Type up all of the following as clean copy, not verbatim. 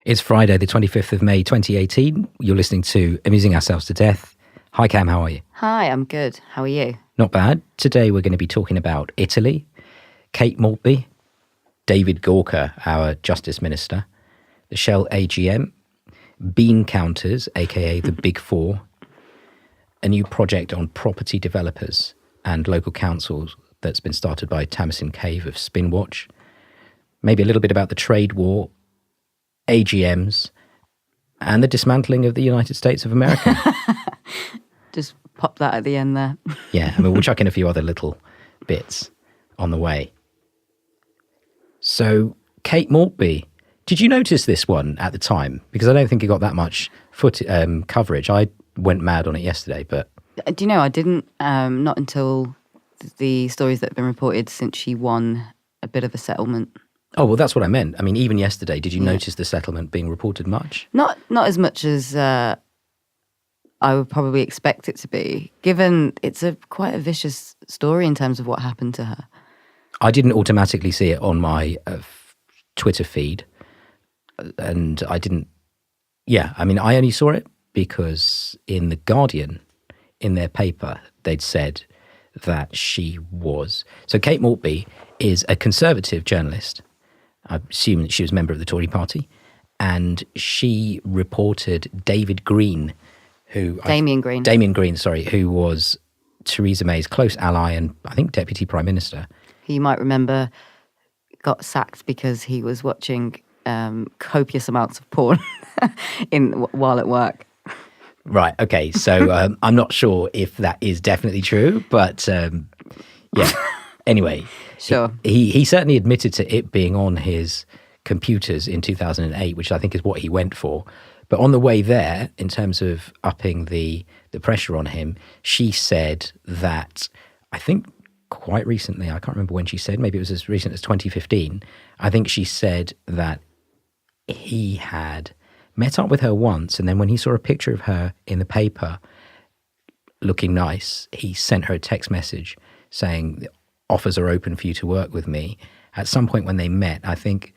It's Friday, the 25th of May, 2018. You're listening to Amusing Ourselves to Death. Hi, Cam, how are you? Hi, I'm good. How are you? Not bad. Today we're going to be talking about Italy, Kate Maltby, David Gawker, our Justice Minister, the Shell AGM, bean counters, aka the Big Four, a new project on property developers and local councils that's been started by Tamsin Cave of Spinwatch, maybe a little bit about the trade war, AGMs, and the dismantling of the United States of America. Just pop that at the end there. Yeah, I mean, we'll chuck in a few other little bits on the way. So, Kate Maltby, did you notice this one at the time? Because I don't think it got that much coverage. I went mad on it yesterday, but... Do you know, I didn't, not until the stories that have been reported since she won a bit of a settlement. Oh, well, that's what I meant. I mean, even yesterday, did you notice the settlement being reported much? Not as much as I would probably expect it to be, given it's quite a vicious story in terms of what happened to her. I didn't automatically see it on my Twitter feed, and I didn't... Yeah, I mean, I only saw it because in The Guardian, in their paper, they'd said that she was... So Kate Maltby is a Conservative journalist. I assume that she was a member of the Tory party, and she reported David Green, Damien Green, who was Theresa May's close ally and I think Deputy Prime Minister. Who you might remember got sacked because he was watching copious amounts of porn while at work. Right, okay, so I'm not sure if that is definitely true, but yeah, anyway. Sure. He certainly admitted to it being on his computers in 2008, which I think is what he went for. But on the way there, in terms of upping the pressure on him, she said that, I think quite recently, I can't remember when she said, maybe it was as recent as 2015, I think she said that he had met up with her once, and then when he saw a picture of her in the paper looking nice, he sent her a text message saying, offers are open for you to work with me. At some point when they met, I think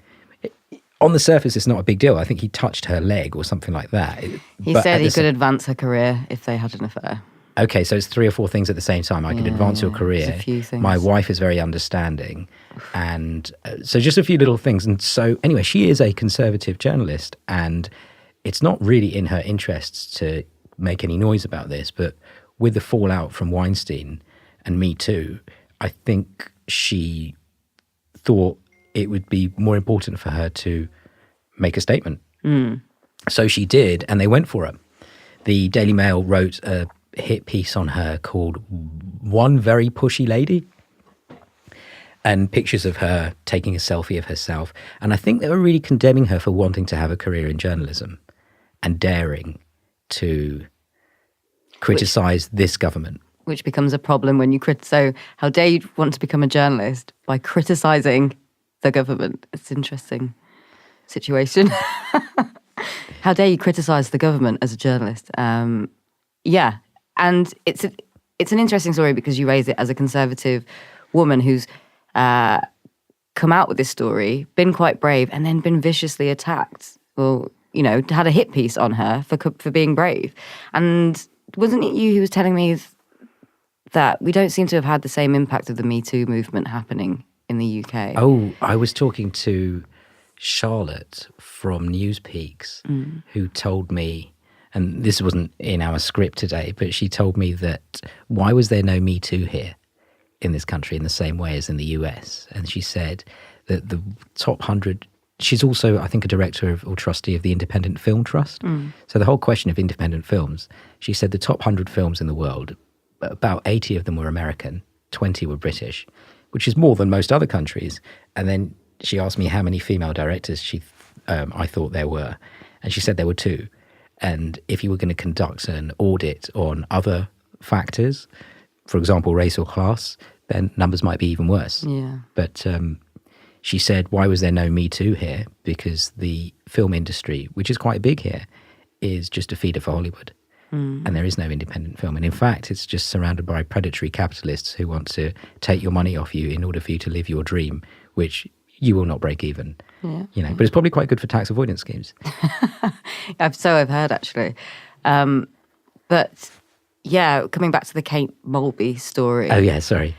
on the surface it's not a big deal. I think he touched her leg or something like that. He said he could advance her career if they had an affair. Okay, so it's 3 or 4 things at the same time. I could advance your career. A few things. My wife is very understanding. And so just a few little things. And so anyway, she is a Conservative journalist, and it's not really in her interests to make any noise about this, but with the fallout from Weinstein and Me Too, I think she thought it would be more important for her to make a statement. So she did, and they went for it. The Daily Mail wrote a hit piece on her called One Very Pushy Lady, and pictures of her taking a selfie of herself. And I think they were really condemning her for wanting to have a career in journalism and daring to criticise this government. Which becomes a problem when you so how dare you want to become a journalist by criticising the government? It's an interesting situation. How dare you criticise the government as a journalist? Yeah, and it's an interesting story because you raise it as a Conservative woman who's come out with this story, been quite brave, and then been viciously attacked. Well, you know, had a hit piece on her for being brave. And wasn't it you who was telling me that we don't seem to have had the same impact of the Me Too movement happening in the UK? Oh, I was talking to Charlotte from Newspeaks, who told me, and this wasn't in our script today, but she told me that why was there no Me Too here in this country in the same way as in the US? And she said that the top 100, she's also, I think, a director of or trustee of the Independent Film Trust. So the whole question of independent films, she said the top 100 films in the world, about 80 of them were American, 20 were British, which is more than most other countries. And then she asked me how many female directors I thought there were. And she said there were 2. And if you were going to conduct an audit on other factors, for example, race or class, then numbers might be even worse. Yeah. But she said, why was there no Me Too here? Because the film industry, which is quite big here, is just a feeder for Hollywood. And there is no independent film. And in fact, it's just surrounded by predatory capitalists who want to take your money off you in order for you to live your dream, which you will not break even. Yeah. But it's probably quite good for tax avoidance schemes. I've heard, actually. But yeah, coming back to the Kate Mulvey story. Oh, yeah, sorry.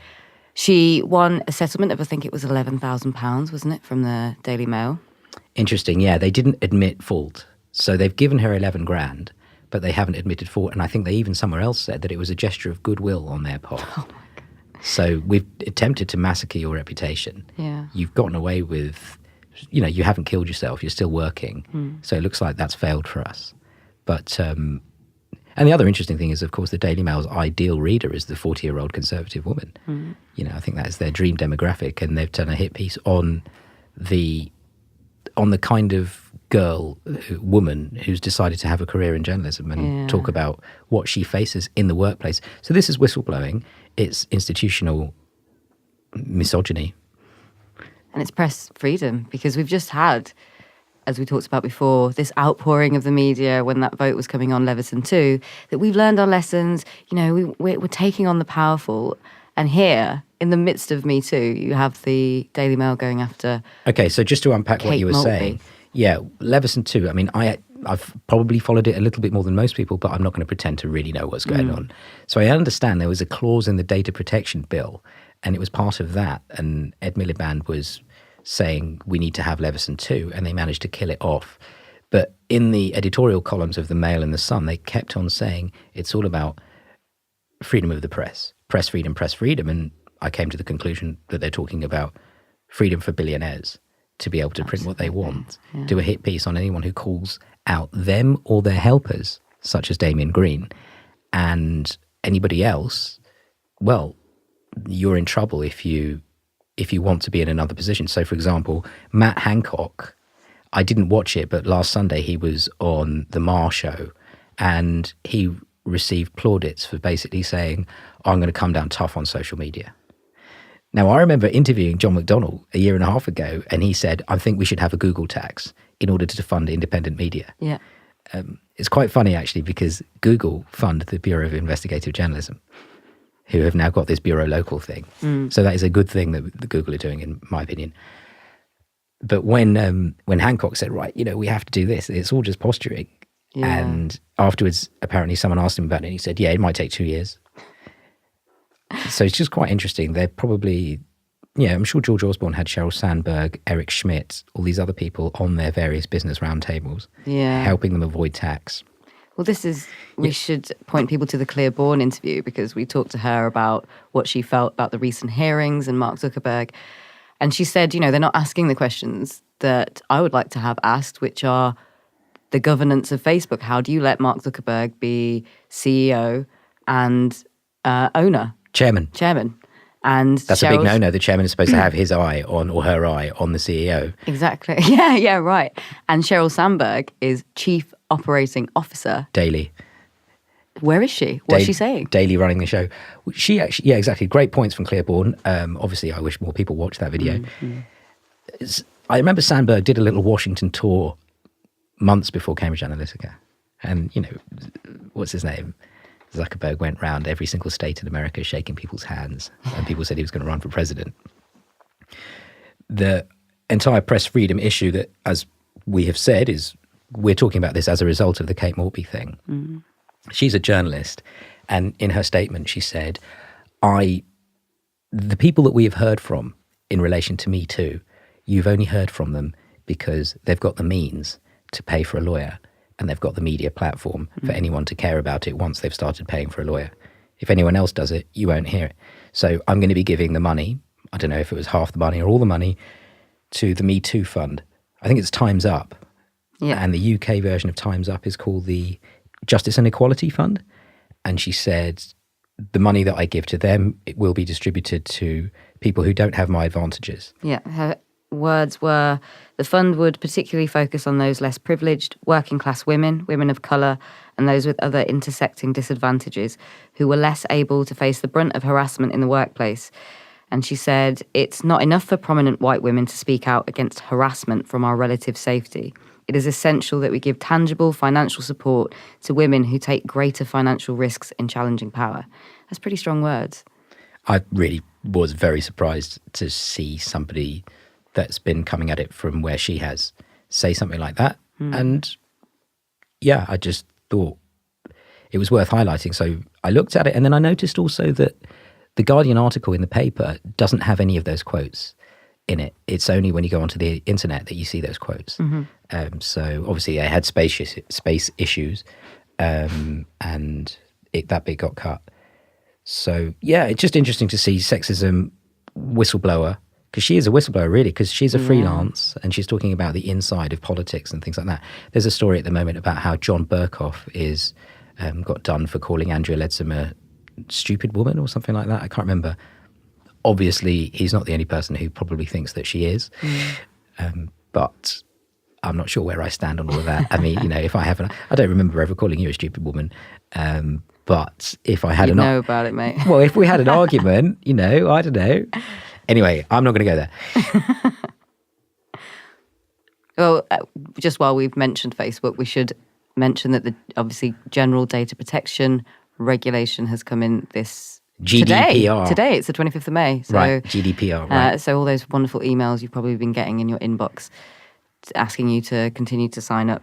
She won a settlement of, I think it was £11,000, wasn't it, from the Daily Mail? Interesting, yeah. They didn't admit fault. So they've given her 11 grand, but they haven't admitted fault. And I think they even somewhere else said that it was a gesture of goodwill on their part. Oh, my God. So we've attempted to massacre your reputation. Yeah. You've gotten away with, you haven't killed yourself. You're still working. So it looks like that's failed for us. But, and the other interesting thing is, of course, the Daily Mail's ideal reader is the 40-year-old conservative woman. I think that is their dream demographic, and they've done a hit piece on the kind of woman who's decided to have a career in journalism and talk about what she faces in the workplace. So this is whistleblowing. It's institutional misogyny. And it's press freedom, because we've just had, as we talked about before, this outpouring of the media when that vote was coming on Leveson 2, that we've learned our lessons, we're taking on the powerful. And here, in the midst of Me Too, you have the Daily Mail going after. Okay, so just to unpack Kate what you were Mulvey. saying. Yeah, Leveson 2, I mean, I've probably followed it a little bit more than most people, but I'm not going to pretend to really know what's going on. So I understand there was a clause in the data protection bill, and it was part of that. And Ed Miliband was saying we need to have Leveson 2, and they managed to kill it off. But in the editorial columns of the Mail and the Sun, they kept on saying it's all about freedom of the press freedom, press freedom. And I came to the conclusion that they're talking about freedom for billionaires to be able to print what they want, do a hit piece on anyone who calls out them or their helpers, such as Damien Green, and anybody else. Well, you're in trouble if you want to be in another position. So, for example, Matt Hancock, I didn't watch it, but last Sunday he was on the Marr show, and he received plaudits for basically saying, I'm going to come down tough on social media. Now, I remember interviewing John McDonnell a year and a half ago, and he said, I think we should have a Google tax in order to fund independent media. Yeah. It's quite funny, actually, because Google fund the Bureau of Investigative Journalism, who have now got this Bureau Local thing. So that is a good thing that the Google are doing, in my opinion. But when Hancock said, right, we have to do this, it's all just posturing. Yeah. And afterwards, apparently someone asked him about it, and he said, yeah, it might take 2 years. So it's just quite interesting. They're probably, I'm sure George Osborne had Sheryl Sandberg, Eric Schmidt, all these other people on their various business roundtables, helping them avoid tax. Well, we should point people to the Claire Bourne interview, because we talked to her about what she felt about the recent hearings and Mark Zuckerberg. And she said, they're not asking the questions that I would like to have asked, which are the governance of Facebook. How do you let Mark Zuckerberg be CEO and owner? Chairman. And that's a big no-no. The chairman is supposed to have his eye on, or her eye on, the CEO. Exactly. Yeah, right. And Sheryl Sandberg is Chief Operating Officer. Daily. Where is she? What's she saying? Daily running the show. She actually, exactly. Great points from Claire Bourne. Obviously, I wish more people watched that video. I remember Sandberg did a little Washington tour months before Cambridge Analytica. And, what's his name? Zuckerberg went round every single state in America shaking people's hands, and people said he was going to run for president. The entire press freedom issue that, as we have said, is we're talking about this as a result of the Kate Mulvey thing. She's a journalist, and in her statement she said, the people that we have heard from in relation to Me Too, you've only heard from them because they've got the means to pay for a lawyer, and they've got the media platform for anyone to care about it once they've started paying for a lawyer. If anyone else does it, you won't hear it. So I'm going to be giving the money, I don't know if it was half the money or all the money, to the Me Too fund. I think it's Time's Up. Yeah. And the UK version of Time's Up is called the Justice and Equality Fund. And she said, the money that I give to them, it will be distributed to people who don't have my advantages. Yeah, her words were, the fund would particularly focus on those less privileged, working class women, women of colour, and those with other intersecting disadvantages who were less able to face the brunt of harassment in the workplace. And she said, it's not enough for prominent white women to speak out against harassment from our relative safety. It is essential that we give tangible financial support to women who take greater financial risks in challenging power. That's pretty strong words. I really was very surprised to see somebody that's been coming at it from where she has say something like that. And yeah, I just thought it was worth highlighting. So I looked at it, and then I noticed also that the Guardian article in the paper doesn't have any of those quotes in it. It's only when you go onto the internet that you see those quotes. So obviously they had space issues, and that bit got cut. So yeah, it's just interesting to see sexism whistleblower, because she is a whistleblower really, because she's a freelance and she's talking about the inside of politics and things like that. There's a story at the moment about how John Burkhoff is got done for calling Andrea Leadsom a stupid woman or something like that. I can't remember. Obviously, he's not the only person who probably thinks that she is, but I'm not sure where I stand on all of that. I mean, you know, if I haven't, I don't remember ever calling you a stupid woman. But if I had know about it, mate. Well, if we had an argument, you know, I don't know. Anyway, I'm not going to go there. Well, just while we've mentioned Facebook, we should mention that the obviously General Data Protection Regulation has come in this GDPR. Today, it's the 25th of May. So, right, GDPR, right. So all those wonderful emails you've probably been getting in your inbox asking you to continue to sign up.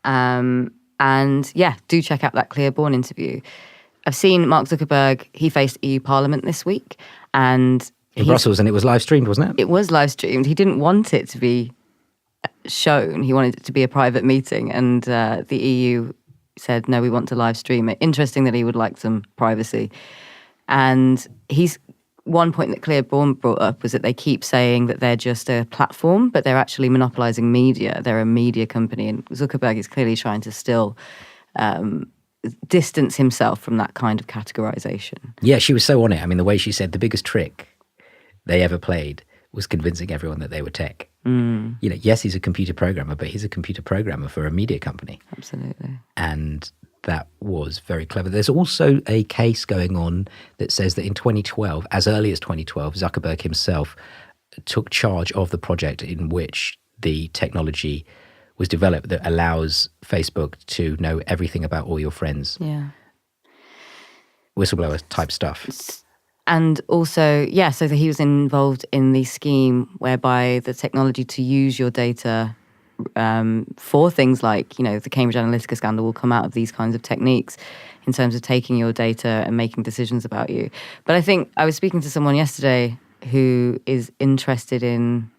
And yeah, do check out that Claiborne interview. I've seen Mark Zuckerberg, he faced EU Parliament this week. And in Brussels, and it was live streamed, wasn't it? It was live streamed. He didn't want it to be shown. He wanted it to be a private meeting. And the EU said, no, we want to live stream it. Interesting that he would like some privacy. And one point that Claiborne brought up was that they keep saying that they're just a platform, but they're actually monopolizing media. They're a media company. And Zuckerberg is clearly trying to still distance himself from that kind of categorization. Yeah, she was so on it. I mean, the way she said the biggest trick they ever played was convincing everyone that they were tech. You know, yes, he's a computer programmer, but he's a computer programmer for a media company. Absolutely. And that was very clever. There's also a case going on that says that in 2012, as early as 2012, Zuckerberg himself took charge of the project in which the technology was developed that allows Facebook to know everything about all your friends. Yeah. Whistleblower type stuff. And also, yeah, so that he was involved in the scheme whereby the technology to use your data for things like, you know, the Cambridge Analytica scandal will come out of these kinds of techniques in terms of taking your data and making decisions about you. But I think I was speaking to someone yesterday who is interested in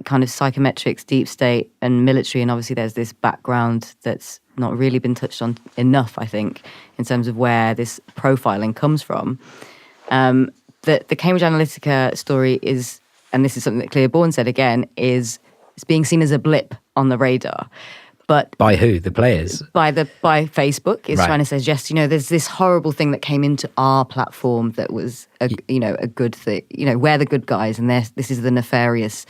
kind of psychometrics, deep state and military. And obviously there's this background that's not really been touched on enough, I think, in terms of where this profiling comes from. The Cambridge Analytica story is, and this is something that Claiborne said again, is it's being seen as a blip on the radar. But by who? The players? By Facebook is right. Trying to suggest, you know, there's this horrible thing that came into our platform that was, a good thing. You know, we're the good guys, and this is the nefarious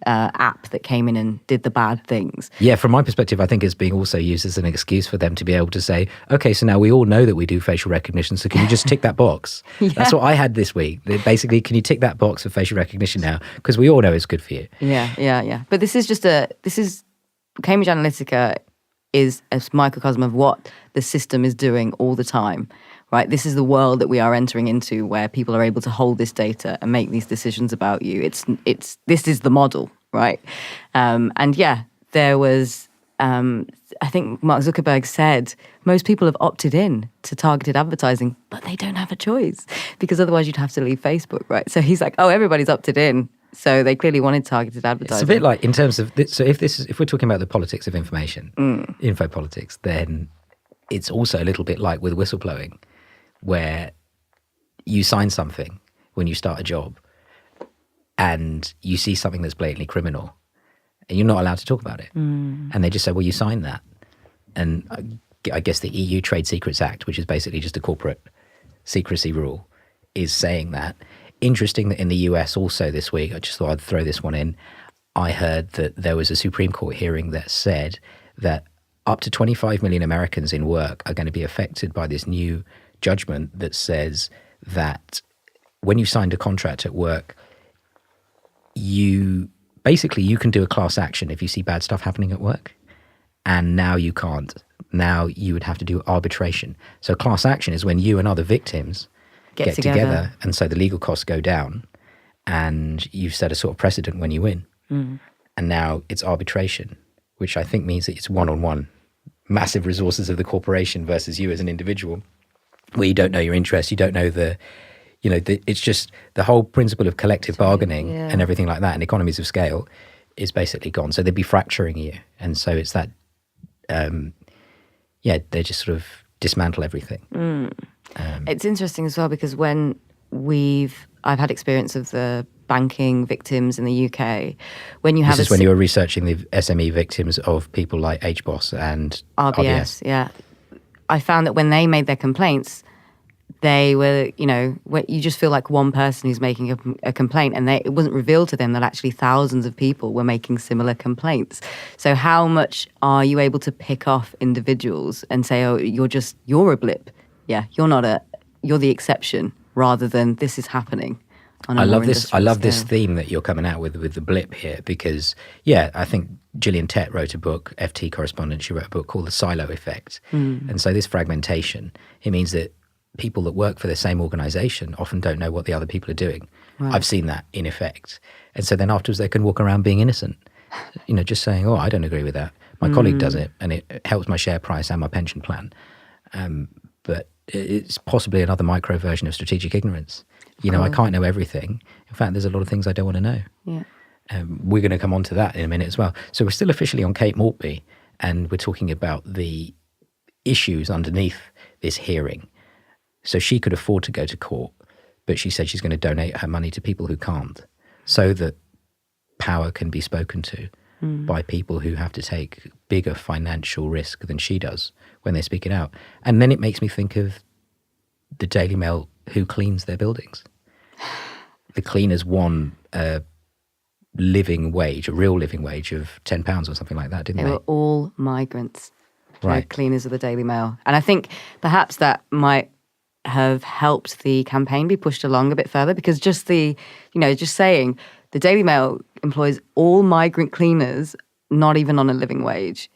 app that came in and did the bad things. Yeah, from my perspective, I think it's being also used as an excuse for them to be able to say, okay, so now we all know that we do facial recognition, so can you just tick that box? Yeah. That's what I had this week. Basically, can you tick that box for facial recognition now? Because we all know it's good for you. Yeah. But this is Cambridge Analytica is a microcosm of what the system is doing all the time. Right, this is the world that we are entering into, where people are able to hold this data and make these decisions about you. This is the model, right? And yeah, there was. I think Mark Zuckerberg said most people have opted in to targeted advertising, but they don't have a choice because otherwise you'd have to leave Facebook, right? So he's like, oh, everybody's opted in, so they clearly wanted targeted advertising. It's a bit like in terms of so if we're talking about the politics of information, info politics, then it's also a little bit like with whistleblowing, where you sign something when you start a job and you see something that's blatantly criminal and you're not allowed to talk about it. And they just say, well, you signed that. And I guess the EU Trade Secrets Act, which is basically just a corporate secrecy rule, is saying that. Interesting that in the US also this week, I just thought I'd throw this one in, I heard that there was a Supreme Court hearing that said that up to 25 million Americans in work are going to be affected by this new judgment that says that when you signed a contract at work, you can do a class action if you see bad stuff happening at work, and now you can't. Now you would have to do arbitration. So class action is when you and other victims get together, and so the legal costs go down, and you've set a sort of precedent when you win. And now it's arbitration, which I think means that it's one-on-one, massive resources of the corporation versus you as an individual, where you don't know your interests, you don't know it's just the whole principle of collective bargaining and everything like that, and economies of scale is basically gone. So they'd be fracturing you. And so it's that, they just sort of dismantle everything. It's interesting as well, because when I've had experience of the banking victims in the UK, when you have this is when you were researching the SME victims of people like HBOS and RBS. Yeah. I found that when they made their complaints, they were, you just feel like one person who's making a complaint, and it wasn't revealed to them that actually thousands of people were making similar complaints. So how much are you able to pick off individuals and say, oh, you're a blip. Yeah, you're the exception, rather than this is happening. I love this theme that you're coming out with the blip here, because I think Gillian Tett wrote a book, FT correspondent, she wrote a book called The Silo Effect. And so this fragmentation, it means that people that work for the same organization often don't know what the other people are doing. Right. I've seen that in effect. And so then afterwards they can walk around being innocent, just saying, oh, I don't agree with that. My colleague does it, and it helps my share price and my pension plan. But it's possibly another micro version of strategic ignorance. I can't know everything. In fact, there's a lot of things I don't want to know. Yeah. We're going to come on to that in a minute as well. So we're still officially on Kate Maltby, and we're talking about the issues underneath this hearing. So she could afford to go to court, but she said she's going to donate her money to people who can't, so that power can be spoken to by people who have to take bigger financial risk than she does when they speak it out. And then it makes me think of the Daily Mail, who cleans their buildings. The cleaners won a living wage, a real living wage of £10 or something like that, didn't they? They were all migrants, right? The cleaners of the Daily Mail. And I think perhaps that might have helped the campaign be pushed along a bit further, because just just saying the Daily Mail employs all migrant cleaners, not even on a living wage,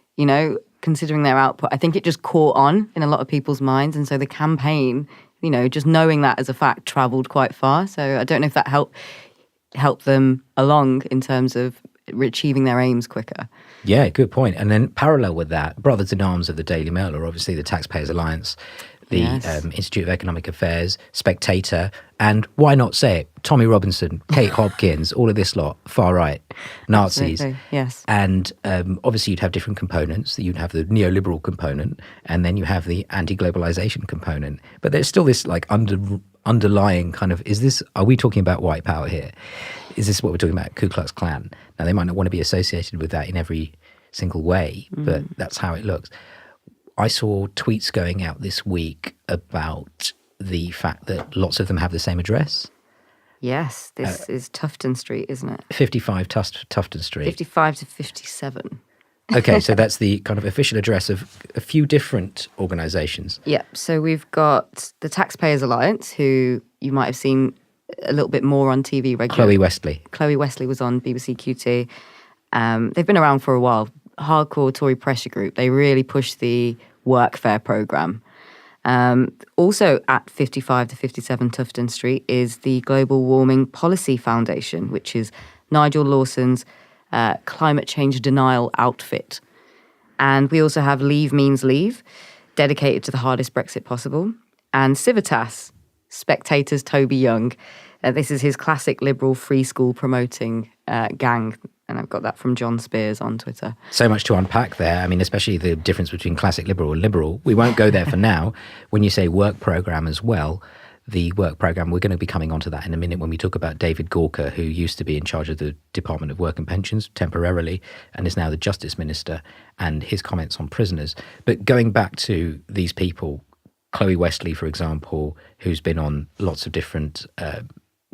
considering their output, I think it just caught on in a lot of people's minds. And so the campaign, just knowing that as a fact, travelled quite far. So I don't know if that helped them along in terms of achieving their aims quicker. Yeah, good point. And then parallel with that, brothers in arms of the Daily Mail are obviously the Taxpayers Alliance, the Institute of Economic Affairs, Spectator, and why not say it, Tommy Robinson, Kate Hopkins, all of this lot, far-right, Nazis. Absolutely, yes. And obviously you'd have different components. You'd have the neoliberal component, and then you have the anti-globalization component. But there's still this underlying kind of, are we talking about white power here? Is this what we're talking about, Ku Klux Klan? Now, they might not want to be associated with that in every single way, but that's how it looks. I saw tweets going out this week about the fact that lots of them have the same address. Yes, this is Tufton Street, isn't it? 55 Tufton Street. 55 to 57. Okay, so that's the kind of official address of a few different organisations. Yeah, so we've got the Taxpayers Alliance, who you might have seen a little bit more on TV regularly. Chloe Wesley. Chloe Wesley was on BBC QT. They've been around for a while. Hardcore Tory pressure group. They really push the workfare programme. Also at 55 to 57 Tufton Street is the Global Warming Policy Foundation, which is Nigel Lawson's climate change denial outfit. And we also have Leave Means Leave, dedicated to the hardest Brexit possible. And Civitas, Spectator's Toby Young. This is his classic liberal free school promoting gang. And I've got that from John Spears on Twitter. So much to unpack there. I mean, especially the difference between classic liberal and liberal. We won't go there for now. When you say work programme as well, the work programme, we're going to be coming onto that in a minute when we talk about David Gawker, who used to be in charge of the Department of Work and Pensions temporarily and is now the Justice Minister, and his comments on prisoners. But going back to these people, Chloe Wesley, for example, who's been on lots of different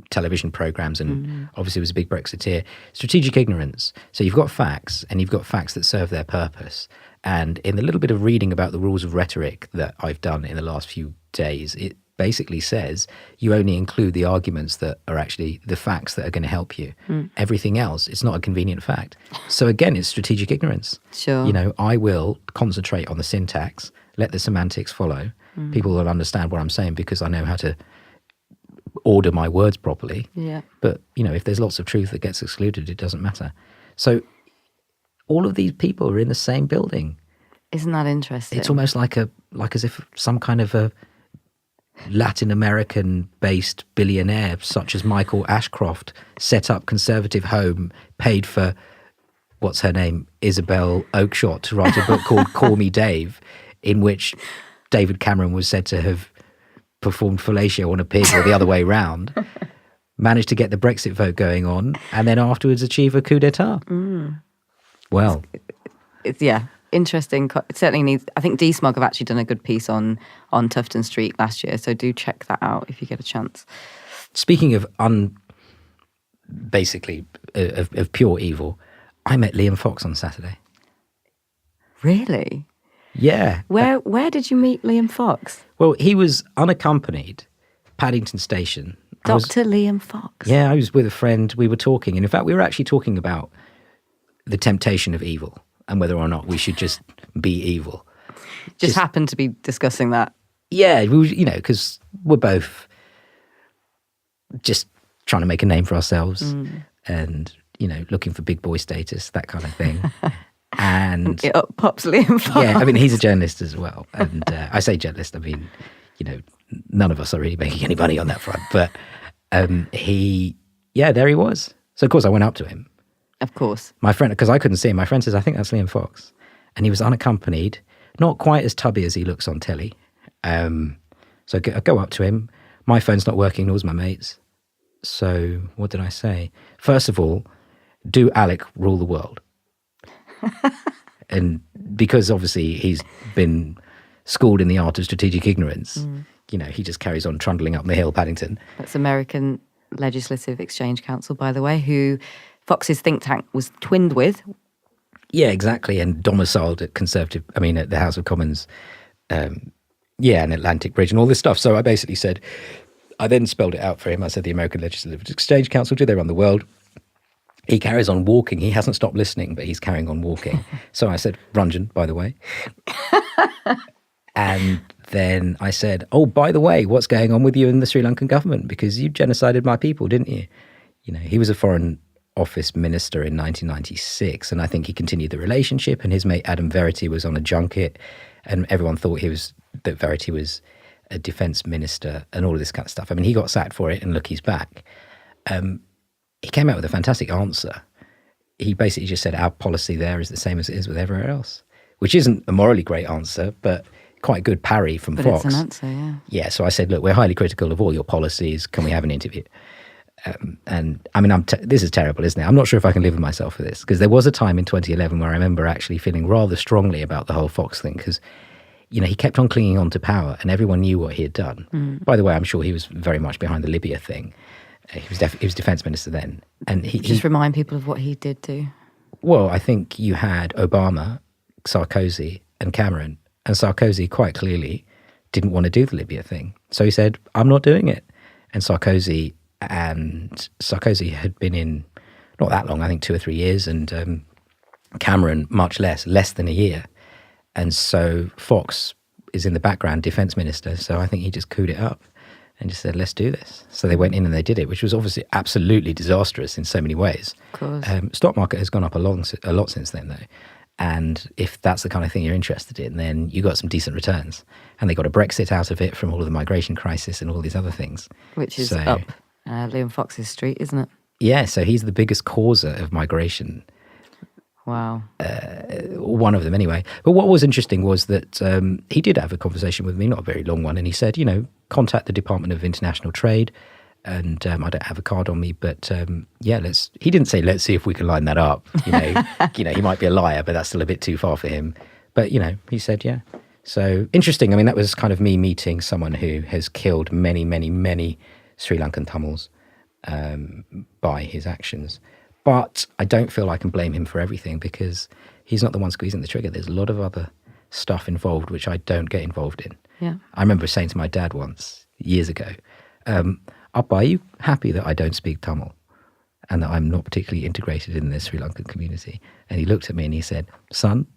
television programs and obviously was a big Brexiteer. Strategic ignorance. So you've got facts, and you've got facts that serve their purpose. And in the little bit of reading about the rules of rhetoric that I've done in the last few days, it basically says you only include the arguments that are actually the facts that are going to help you. Everything else, it's not a convenient fact. So again, it's strategic ignorance. Sure. I will concentrate on the syntax, let the semantics follow. People will understand what I'm saying because I know how to order my words properly. Yeah. But, if there's lots of truth that gets excluded, it doesn't matter. So all of these people are in the same building. Isn't that interesting? It's almost like as if some kind of a Latin American based billionaire such as Michael Ashcroft set up Conservative Home, paid for, what's her name, Isabel Oakeshott, to write a book called Call Me Dave, in which David Cameron was said to have performed fellatio on a pig or the other way round, managed to get the Brexit vote going on, and then afterwards achieve a coup d'etat. Well, It's interesting. It certainly needs. I think DSmog have actually done a good piece on Tufton Street last year, so do check that out if you get a chance. speaking of basically of pure evil, I met Liam Fox on Saturday. Really? Yeah. Where did you meet Liam Fox? Well, he was unaccompanied, Paddington Station. Dr. Liam Fox. Yeah, I was with a friend. We were talking, and in fact, we were actually talking about the temptation of evil and whether or not we should just be evil. Just happened to be discussing that. Yeah, because we're both just trying to make a name for ourselves and, looking for big boy status, that kind of thing. And It up pops Liam Fox. yeah, I mean, he's a journalist as well. And I say journalist, I mean, none of us are really making any money on that front. But there he was. So, of course, I went up to him. Of course. My friend, because I couldn't see him, my friend says, I think that's Liam Fox. And he was unaccompanied, not quite as tubby as he looks on telly. So I go up to him. My phone's not working, nor's my mate's. So what did I say? First of all, do Alec rule the world? And because obviously he's been schooled in the art of strategic ignorance, he just carries on trundling up the hill, Paddington. That's American Legislative Exchange Council, by the way, who Fox's think tank was twinned with. Yeah, exactly. And domiciled at at the House of Commons, and Atlantic Bridge and all this stuff. So I basically said, I then spelled it out for him. I said, the American Legislative Exchange Council, do they run the world? He carries on walking. He hasn't stopped listening, but he's carrying on walking. So I said, Runjan, by the way. And then I said, oh, by the way, what's going on with you in the Sri Lankan government? Because you genocided my people, didn't you? He was a Foreign Office minister in 1996, and I think he continued the relationship, and his mate Adam Verity was on a junket, and everyone thought that Verity was a defence minister and all of this kind of stuff. I mean, he got sacked for it, and look, he's back. He came out with a fantastic answer. He basically just said our policy there is the same as it is with everywhere else, which isn't a morally great answer, but quite a good parry from Fox. It's an answer, yeah. Yeah, so I said, look, we're highly critical of all your policies. Can we have an interview? And I mean, this is terrible, isn't it? I'm not sure if I can live with myself for this, because there was a time in 2011 where I remember actually feeling rather strongly about the whole Fox thing, because, he kept on clinging on to power and everyone knew what he had done. By the way, I'm sure he was very much behind the Libya thing. He was defence minister then. And he Just remind people of what he did do. Well, I think you had Obama, Sarkozy and Cameron, and Sarkozy quite clearly didn't want to do the Libya thing. So he said, I'm not doing it. And Sarkozy had been in not that long, I think 2 or 3 years, and Cameron much less than a year. And so Fox is in the background, defence minister, so I think he just cooed it up and just said, let's do this. So they went in and they did it, which was obviously absolutely disastrous in so many ways. Of course. Stock market has gone up a lot since then, though. And if that's the kind of thing you're interested in, then you got some decent returns. And they got a Brexit out of it from all of the migration crisis and all these other things. Which is up Liam Fox's street, isn't it? Yeah, so he's the biggest causer of migration. Wow. One of them anyway. But what was interesting was that he did have a conversation with me, not a very long one, and he said, contact the Department of International Trade, and I don't have a card on me, but he didn't say, let's see if we can line that up. He might be a liar, but that's still a bit too far for him. But, he said, yeah. So interesting. I mean, that was kind of me meeting someone who has killed many, many, many Sri Lankan Tamils by his actions. But I don't feel I can blame him for everything, because he's not the one squeezing the trigger. There's a lot of other stuff involved which I don't get involved in. Yeah. I remember saying to my dad once, years ago, Appa, are you happy that I don't speak Tamil and that I'm not particularly integrated in the Sri Lankan community? And he looked at me and he said, son,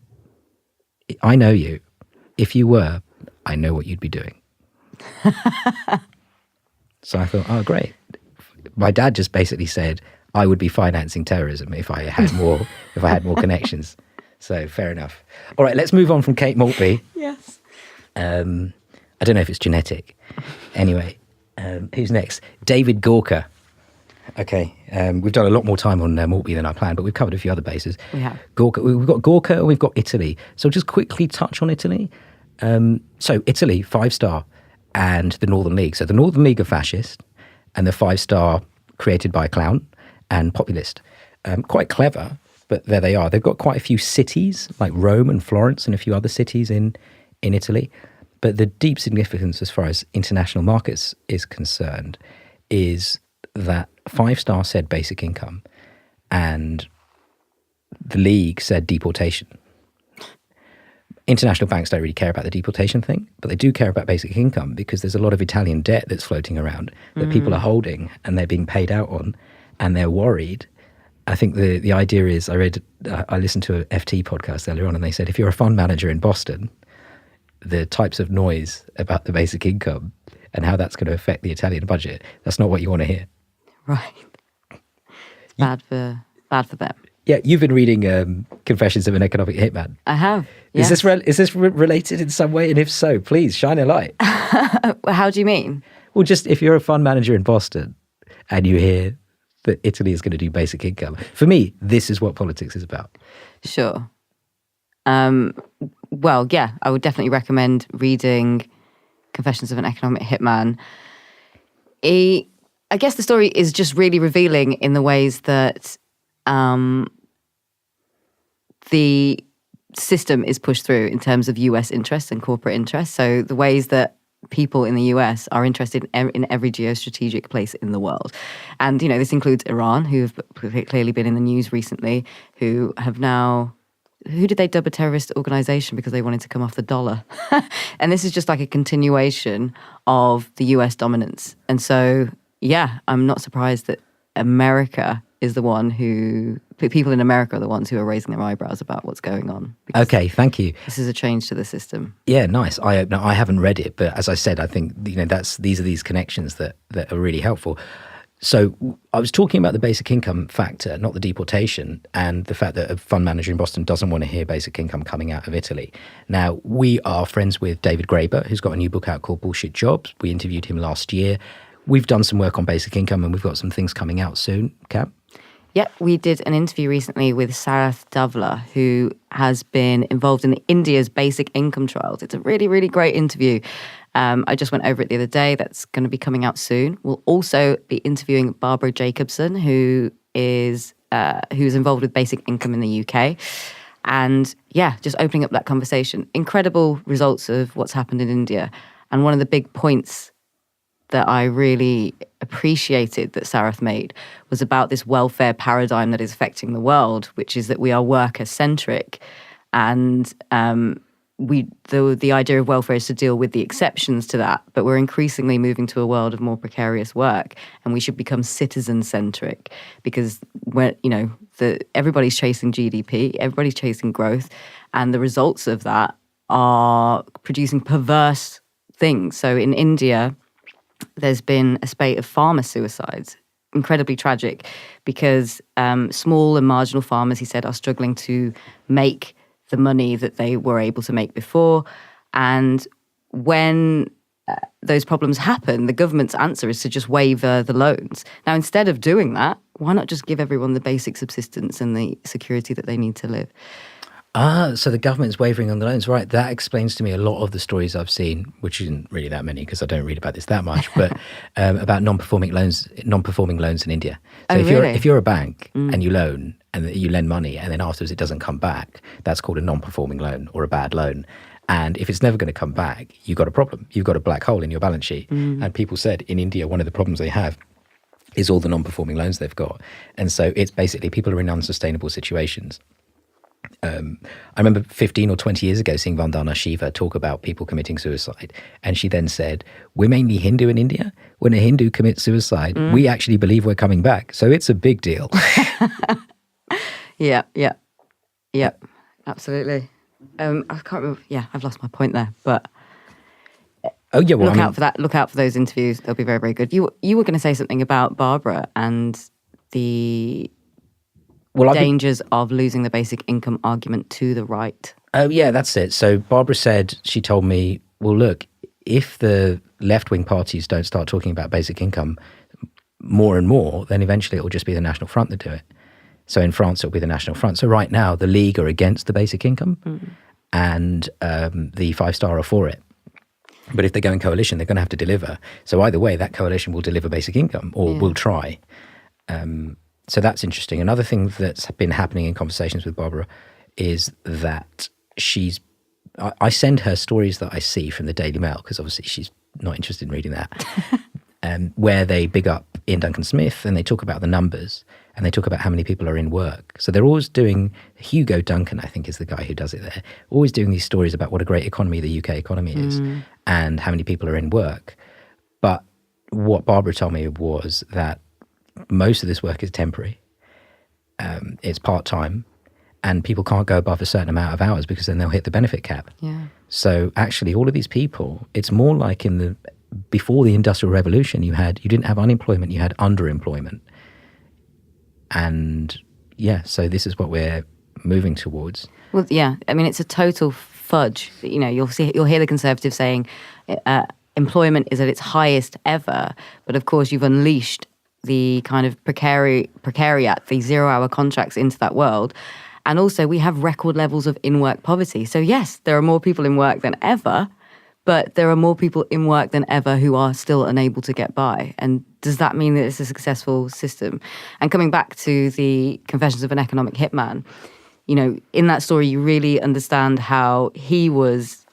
I know you. If you were, I know what you'd be doing. So I thought, oh, great. My dad just basically said I would be financing terrorism if I had more connections. So fair enough. All right, let's move on from Kate Maltby. Yes. I don't know if it's genetic. Anyway, who's next? David Gorka. Okay, we've done a lot more time on Maltby than I planned, but we've covered a few other bases. We have. Gorka, we've got Gorka and we've got Italy. So just quickly touch on Italy. So Italy, 5-star, and the Northern League. So the Northern League are fascist, and the 5-star created by a clown and populist. Quite clever, but there they are. They've got quite a few cities, like Rome and Florence and a few other cities in Italy. But the deep significance as far as international markets is concerned is that 5-star said basic income and the League said deportation. International banks don't really care about the deportation thing, but they do care about basic income because there's a lot of Italian debt that's floating around that people are holding and they're being paid out on, and they're worried. I think the idea is, I listened to an FT podcast earlier on, and they said if you're a fund manager in Boston, the types of noise about the basic income and how that's going to affect the Italian budget, that's not what you want to hear. Right. It's bad for them. Yeah, you've been reading Confessions of an Economic Hitman. I have. Yes. Is this related in some way? And if so, please shine a light. How do you mean? Well, just if you're a fund manager in Boston and you hear that Italy is going to do basic income, for me, this is what politics is about. Sure. Well, yeah, I would definitely recommend reading Confessions of an Economic Hitman. I guess the story is just really revealing in the ways that the system is pushed through in terms of US interests and corporate interests. So the ways that people in the US are interested in every geostrategic place in the world. And, you know, this includes Iran, who have clearly been in the news recently, who have now... Who did they dub a terrorist organization because they wanted to come off the dollar? And this is just like a continuation of the US dominance. And so, yeah, I'm not surprised that America is the one who... People in America are the ones who are raising their eyebrows about what's going on. Okay, thank you. This is a change to the system. Yeah, nice. I haven't read it, but as I said, I think, you know, these are these connections that are really helpful. So I was talking about the basic income factor, not the deportation, and the fact that a fund manager in Boston doesn't want to hear basic income coming out of Italy. Now, we are friends with David Graeber, who's got a new book out called Bullshit Jobs. We interviewed him last year. We've done some work on basic income, and we've got some things coming out soon. Cap? Yeah, we did an interview recently with Sarath Davla, who has been involved in India's basic income trials. It's a really, really great interview. I just went over it the other day. That's going to be coming out soon. We'll also be interviewing Barbara Jacobson, who's involved with basic income in the UK. And yeah, just opening up that conversation. Incredible results of what's happened in India. And one of the big points that I really appreciated that Sarath made was about this welfare paradigm that is affecting the world, which is that we are worker-centric. And the idea of welfare is to deal with the exceptions to that, but we're increasingly moving to a world of more precarious work, and we should become citizen-centric because everybody's chasing GDP, everybody's chasing growth, and the results of that are producing perverse things. So in India, there's been a spate of farmer suicides, incredibly tragic, because small and marginal farmers, he said, are struggling to make the money that they were able to make before. And when those problems happen, the government's answer is to just waiver the loans. Now, instead of doing that, why not just give everyone the basic subsistence and the security that they need to live? So the government's wavering on the loans. Right, that explains to me a lot of the stories I've seen, which isn't really that many because I don't read about this that much, but about non-performing loans in India. So if you're a bank and you loan and you lend money and then afterwards it doesn't come back, that's called a non-performing loan or a bad loan. And if it's never going to come back, you've got a problem. You've got a black hole in your balance sheet. And people said in India, one of the problems they have is all the non-performing loans they've got. And so it's basically people are in unsustainable situations. I remember 15 or 20 years ago seeing Vandana Shiva talk about people committing suicide. And she then said, we're mainly Hindu in India. When a Hindu commits suicide, we actually believe we're coming back. So it's a big deal. Yeah, absolutely. I can't remember. Yeah, I've lost my point there. But Oh yeah, well, look out for that. Look out for those interviews. They'll be very, very good. You were going to say something about Barbara and the dangers of losing the basic income argument to the right. Oh yeah, that's it. So Barbara said, she told me, well, look, if the left-wing parties don't start talking about basic income more and more, then eventually it will just be the National Front that do it. So in France, it'll be the National Front. So right now, the League are against the basic income, and the Five Star are for it. But if they go in coalition, they're going to have to deliver. So either way, that coalition will deliver basic income, or will try. So that's interesting. Another thing that's been happening in conversations with Barbara is that I send her stories that I see from the Daily Mail, because obviously she's not interested in reading that, where they big up Ian Duncan Smith and they talk about the numbers and they talk about how many people are in work. So they're always doing, Hugo Duncan, I think, is the guy who does it there, always doing these stories about what a great economy the UK economy is and how many people are in work. But what Barbara told me was that most of this work is temporary. It's part-time, and people can't go above a certain amount of hours because then they'll hit the benefit cap. Yeah. So actually, all of these people, it's more like before the Industrial Revolution, you didn't have unemployment, you had underemployment. And yeah, so this is what we're moving towards. Well, yeah, I mean, it's a total fudge. You know, you'll hear the Conservatives saying employment is at its highest ever, but of course you've unleashed the kind of precariat, the 0-hour contracts into that world. And also we have record levels of in-work poverty. So yes, there are more people in work than ever, but there are more people in work than ever who are still unable to get by. And does that mean that it's a successful system? And coming back to the Confessions of an Economic Hitman, you know, in that story, you really understand how he was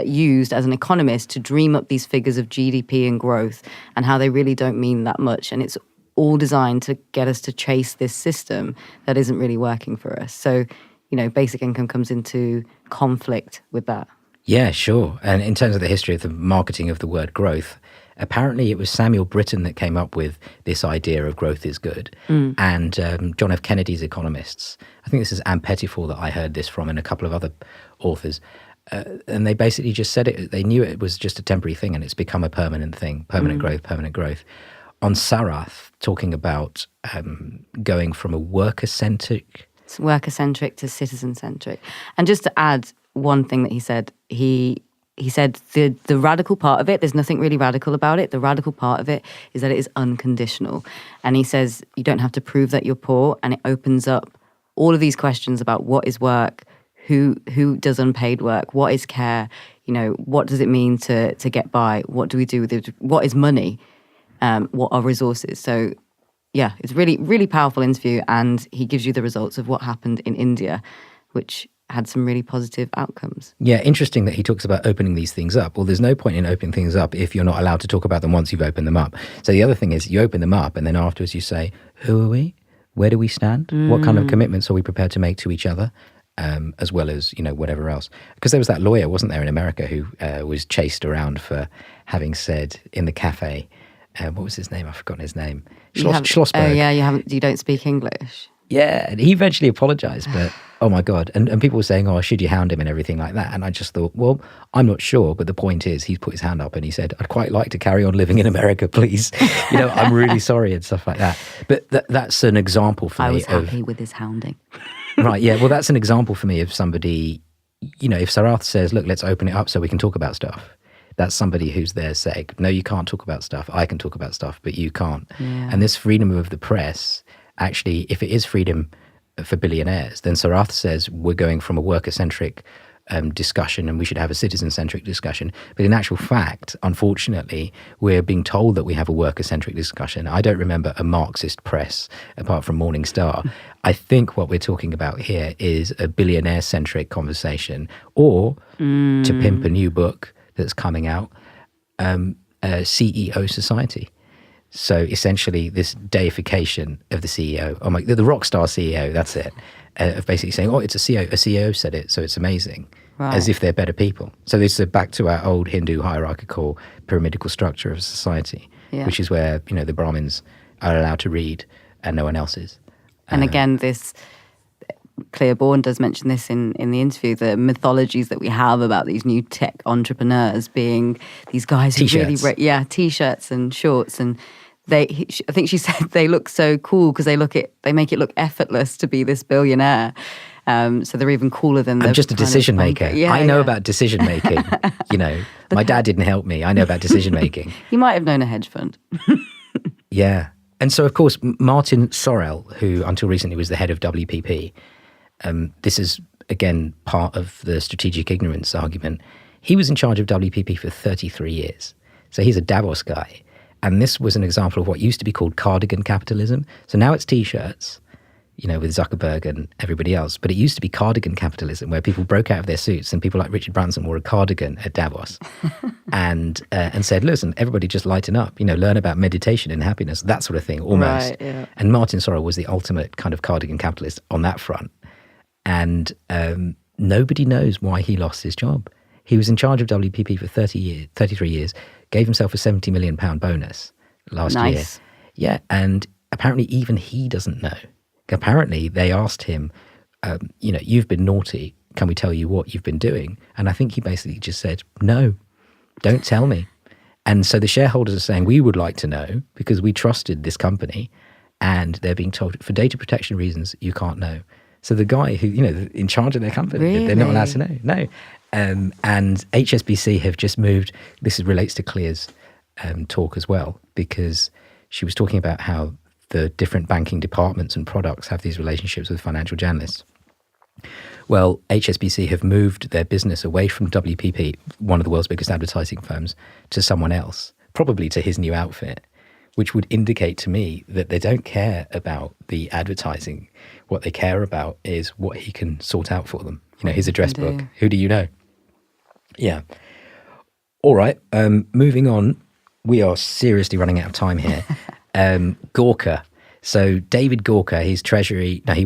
used as an economist to dream up these figures of GDP and growth and how they really don't mean that much. And it's all designed to get us to chase this system that isn't really working for us. So, you know, basic income comes into conflict with that. Yeah, sure. And in terms of the history of the marketing of the word growth, apparently it was Samuel Britton that came up with this idea of growth is good. And John F. Kennedy's economists, I think this is Ann Pettifor that I heard this from and a couple of other authors, and they basically just said it. They knew it was just a temporary thing and it's become a permanent thing, permanent growth. On Sarath, talking about going from a worker-centric to citizen-centric. And just to add one thing that he said, he said the radical part of it, there's nothing really radical about it. The radical part of it is that it is unconditional. And he says you don't have to prove that you're poor, and it opens up all of these questions about what is work, who does unpaid work, what is care, you know, what does it mean to get by, what do we do with it, what is money, what are resources. So yeah, it's really, really powerful interview, and he gives you the results of what happened in India, which had some really positive outcomes. Yeah, interesting that he talks about opening these things up. Well, there's no point in opening things up if you're not allowed to talk about them once you've opened them up. So the other thing is you open them up and then afterwards you say, who are we? Where do we stand? What kind of commitments are we prepared to make to each other? As well as, you know, whatever else. Because there was that lawyer, wasn't there, in America who was chased around for having said in the cafe, what was his name? I've forgotten his name. Schlossberg. Oh yeah, you don't speak English. Yeah, and he eventually apologized, but oh my God. And people were saying, oh, should you hound him and everything like that? And I just thought, well, I'm not sure. But the point is, he's put his hand up and he said, I'd quite like to carry on living in America, please. You know, I'm really sorry and stuff like that. But that's an example for me. I was happy with his hounding. Right, yeah. Well, that's an example for me of somebody, you know, if Sarath says, look, let's open it up so we can talk about stuff. That's somebody who's there saying, no, you can't talk about stuff. I can talk about stuff, but you can't. Yeah. And this freedom of the press, actually, if it is freedom for billionaires, then Sarath says we're going from a worker-centric discussion and we should have a citizen-centric discussion. But in actual fact, unfortunately, we're being told that we have a worker-centric discussion. I don't remember a Marxist press apart from Morning Star. I think what we're talking about here is a billionaire-centric conversation, or to pimp a new book that's coming out, a CEO society. So essentially this deification of the CEO, the rock star CEO, that's it, of basically saying, oh, it's a CEO said it, so it's amazing, right. As if they're better people. So this is back to our old Hindu hierarchical pyramidical structure of society, which is where, you know, the Brahmins are allowed to read and no one else is. And again, this Clea Bourne does mention this in the interview, the mythologies that we have about these new tech entrepreneurs being these guys who T-shirts. really, t-shirts and shorts, and I think she said they look so cool because they make it look effortless to be this billionaire. So they're even cooler than I'm just a decision maker. Yeah, I know about decision making. My dad didn't help me. I know about decision making. You might have known a hedge fund. Yeah. And so, of course, Martin Sorrell, who until recently was the head of WPP, this is, again, part of the strategic ignorance argument. He was in charge of WPP for 33 years. So he's a Davos guy. And this was an example of what used to be called cardigan capitalism. So now it's T-shirts, with Zuckerberg and everybody else. But it used to be cardigan capitalism, where people broke out of their suits and people like Richard Branson wore a cardigan at Davos and said, listen, everybody just lighten up, learn about meditation and happiness, that sort of thing, almost. Right, yeah. And Martin Sorrell was the ultimate kind of cardigan capitalist on that front. And nobody knows why he lost his job. He was in charge of WPP for 33 years, gave himself a £70 million bonus last year. Nice. Yeah, and apparently even he doesn't know. Apparently they asked him, you've been naughty. Can we tell you what you've been doing? And I think he basically just said, no, don't tell me. And so the shareholders are saying, we would like to know because we trusted this company, and they're being told for data protection reasons, you can't know. So the guy who, in charge of their company, Really? they're not allowed to know. No. And HSBC have just moved. This relates to Clear's talk as well, because she was talking about how the different banking departments and products have these relationships with financial journalists. Well, HSBC have moved their business away from WPP, one of the world's biggest advertising firms, to someone else, probably to his new outfit, which would indicate to me that they don't care about the advertising. What they care about is what he can sort out for them. His address book. Who do you know? Yeah. All right. Moving on. We are seriously running out of time here. Gawker. So David Gawker, he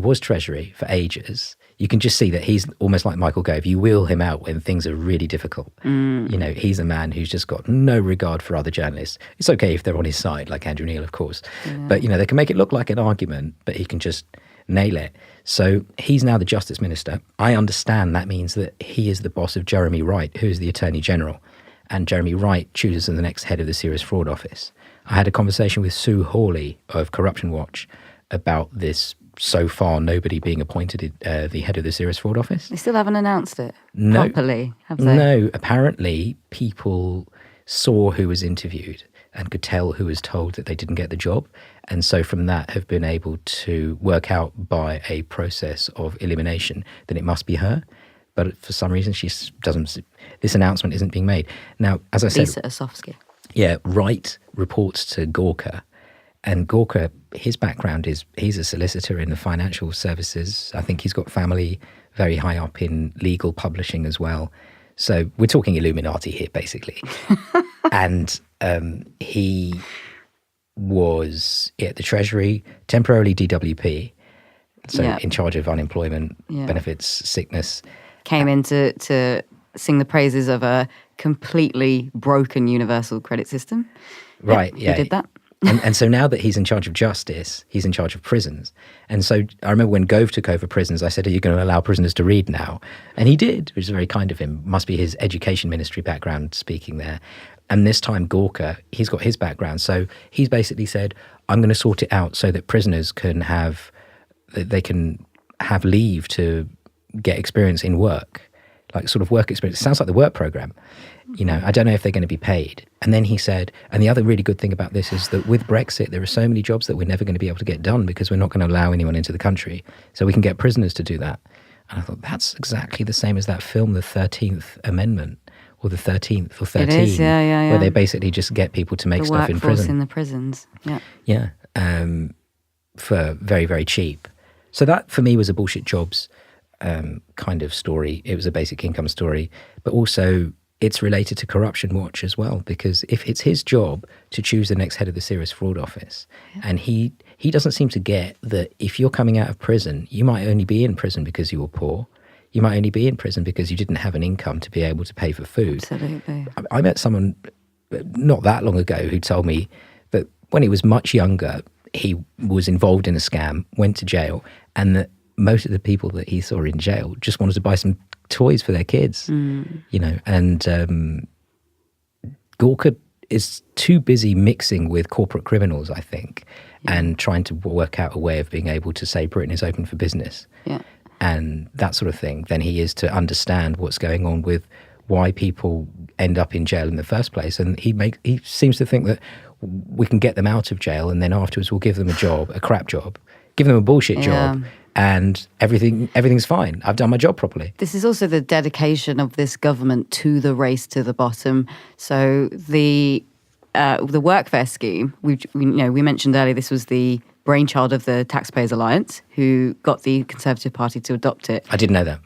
was Treasury for ages. You can just see that he's almost like Michael Gove. You wheel him out when things are really difficult. He's a man who's just got no regard for other journalists. It's okay if they're on his side, like Andrew Neil, of course. Yeah. But, they can make it look like an argument, but he can just nail it. So he's now the Justice Minister. I understand that means that he is the boss of Jeremy Wright, who is the Attorney General. And Jeremy Wright chooses the next head of the Serious Fraud Office. I had a conversation with Sue Hawley of Corruption Watch about this. So far, nobody being appointed the head of the Serious Fraud Office. They still haven't announced it properly, have they? No, apparently people saw who was interviewed and could tell who was told that they didn't get the job. And so from that have been able to work out by a process of elimination that it must be her. But for some reason, this announcement isn't being made. Now, as I said... Lisa Osofsky. Yeah, Wright reports to Gawker. And Gawker, his background is he's a solicitor in the financial services. I think he's got family very high up in legal publishing as well. So we're talking Illuminati here, basically. And he was at the Treasury, temporarily DWP, so in charge of unemployment, benefits, sickness. Came in to sing the praises of a completely broken universal credit system. Right, He did that. And so now that he's in charge of justice, he's in charge of prisons. And so I remember when Gove took over prisons, I said, are you going to allow prisoners to read now? And he did, which is very kind of him. Must be his education ministry background speaking there. And this time Gawker, he's got his background. So he's basically said, I'm going to sort it out so that prisoners can have leave to get experience in work, like sort of work experience. It sounds like the work program. I don't know if they're going to be paid. And then he said, and the other really good thing about this is that with Brexit, there are so many jobs that we're never going to be able to get done because we're not going to allow anyone into the country. So we can get prisoners to do that. And I thought, that's exactly the same as that film, The 13th Amendment, or The 13th, or 13. It is, yeah. Where they basically just get people to make stuff in prison. In the prisons, yeah. Yeah, for very, very cheap. So that, for me, was a bullshit jobs kind of story. It was a basic income story. But also, it's related to Corruption Watch as well, because if it's his job to choose the next head of the Serious Fraud Office, and he doesn't seem to get that if you're coming out of prison, you might only be in prison because you were poor. You might only be in prison because you didn't have an income to be able to pay for food. Absolutely. I met someone not that long ago who told me that when he was much younger, he was involved in a scam, went to jail, and that most of the people that he saw in jail just wanted to buy some toys for their kids, you know, and Gorka is too busy mixing with corporate criminals, I think, and trying to work out a way of being able to say Britain is open for business and that sort of thing, than he is to understand what's going on with why people end up in jail in the first place. And he seems to think that we can get them out of jail and then afterwards we'll give them a job, a crap job, give them a bullshit job, and everything's fine. I've done my job properly. This is also the dedication of this government to the race to the bottom. So the workfare scheme, we mentioned earlier, this was the brainchild of the Taxpayers Alliance, who got the Conservative Party to adopt it. I didn't know that.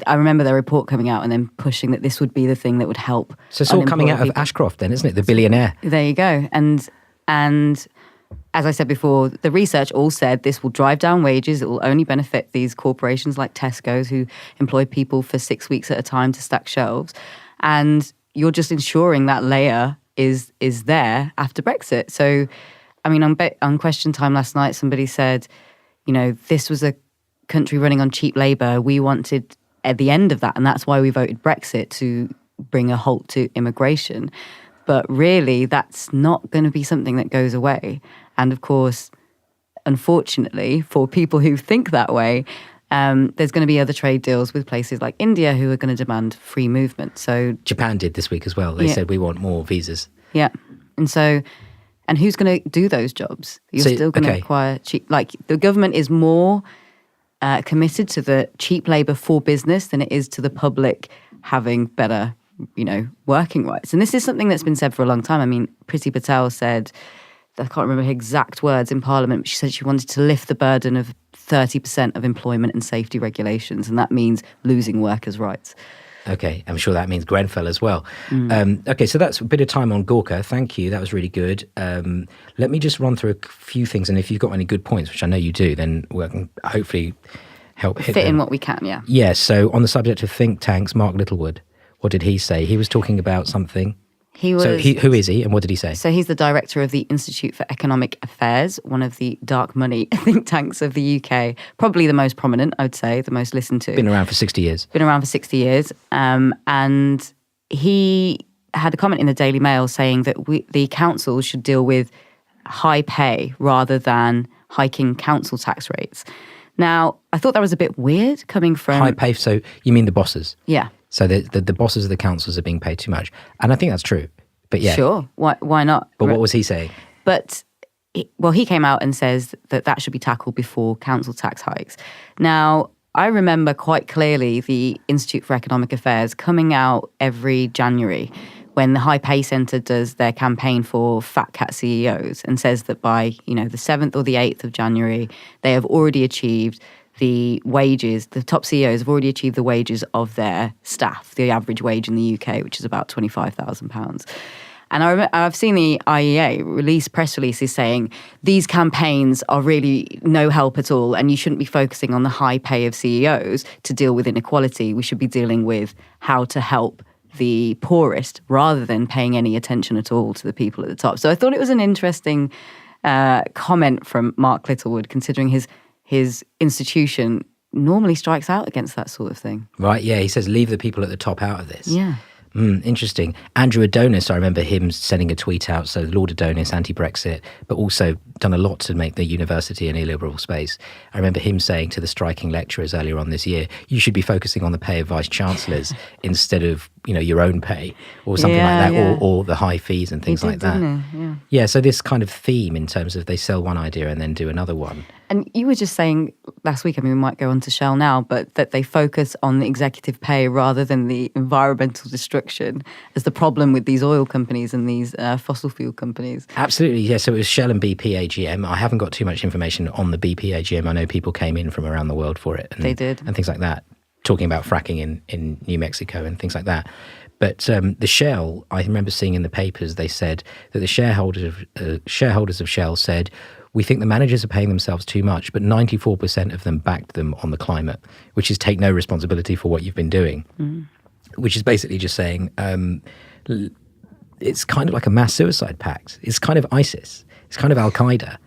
I remember their report coming out and then pushing that this would be the thing that would help. So it's all coming out of Ashcroft then, isn't it? The billionaire. There you go. And as I said before, the research all said this will drive down wages. It will only benefit these corporations like Tesco's, who employ people for 6 weeks at a time to stack shelves. And you're just ensuring that layer is there after Brexit. So, I mean, on Question Time last night, somebody said, you know, this was a country running on cheap labour. We wanted at the end of that, and that's why we voted Brexit, to bring a halt to immigration. But really, that's not going to be something that goes away. And of course, unfortunately, for people who think that way, there's going to be other trade deals with places like India who are going to demand free movement. So Japan did this week as well. They said we want more visas. Yeah. And who's going to do those jobs? You're still going to require cheap. Like, the government is more committed to the cheap labour for business than it is to the public having better, you know, working rights. And this is something that's been said for a long time. I mean, Priti Patel said, I can't remember her exact words in Parliament, but she said she wanted to lift the burden of 30% of employment and safety regulations, and that means losing workers' rights. Okay, I'm sure that means Grenfell as well. Okay, so that's a bit of time on Gorka. Thank you. That was really good. Let me just run through a few things, and if you've got any good points, which I know you do, then we can hopefully help hit fit them. In what we can, yeah. Yeah, so on the subject of think tanks, Mark Littlewood, what did he say? He was talking about something. Who is he and what did he say? So he's the director of the Institute for Economic Affairs, one of the dark money think tanks of the UK. Probably the most prominent, I would say, the most listened to. Been around for 60 years. And he had a comment in the Daily Mail saying that the councils should deal with high pay rather than hiking council tax rates. Now, I thought that was a bit weird coming from... High pay, so you mean the bosses? Yeah. So the bosses of the councils are being paid too much. And I think that's true. But yeah. Sure. Why not? But what was he saying? But, he came out and says that should be tackled before council tax hikes. Now, I remember quite clearly the Institute for Economic Affairs coming out every January when the High Pay Centre does their campaign for Fat Cat CEOs and says that by, the 7th or the 8th of January, they have already achieved the wages, the top CEOs have already achieved the wages of their staff, the average wage in the UK, which is about £25,000. And I've seen the IEA release press releases saying these campaigns are really no help at all, and you shouldn't be focusing on the high pay of CEOs to deal with inequality. We should be dealing with how to help the poorest rather than paying any attention at all to the people at the top. So I thought it was an interesting comment from Mark Littlewood, considering his institution normally strikes out against that sort of thing. Right, yeah. He says, leave the people at the top out of this. Yeah. Interesting. Andrew Adonis, I remember him sending a tweet out, so Lord Adonis, anti-Brexit, but also done a lot to make the university an illiberal space. I remember him saying to the striking lecturers earlier on this year, you should be focusing on the pay of vice-chancellors instead of, your own pay or something like that, or the high fees and things like that. Yeah, so this kind of theme in terms of they sell one idea and then do another one. And you were just saying last week, I mean, we might go on to Shell now, but that they focus on the executive pay rather than the environmental destruction as the problem with these oil companies and these fossil fuel companies. Absolutely, yeah. So it was Shell and BP AGM. I haven't got too much information on the BP AGM. I know people came in from around the world for it. And, they did. And things like that, talking about fracking in New Mexico and things like that. But the Shell, I remember seeing in the papers, they said that the shareholders of Shell said, we think the managers are paying themselves too much, but 94% of them backed them on the climate, which is take no responsibility for what you've been doing, which is basically just saying it's kind of like a mass suicide pact. It's kind of ISIS. It's kind of Al-Qaeda.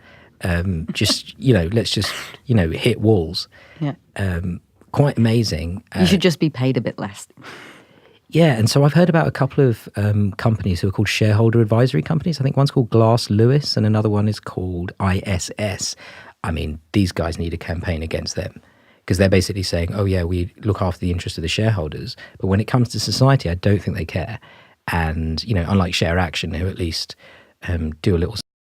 Just, let's just, hit walls. Yeah. Quite amazing. You should just be paid a bit less. Yeah, and so I've heard about a couple of companies who are called shareholder advisory companies. I think one's called Glass Lewis and another one is called ISS. I mean, these guys need a campaign against them because they're basically saying, oh yeah, we look after the interest of the shareholders, but when it comes to society, I don't think they care. And, unlike Share Action, who at least do a little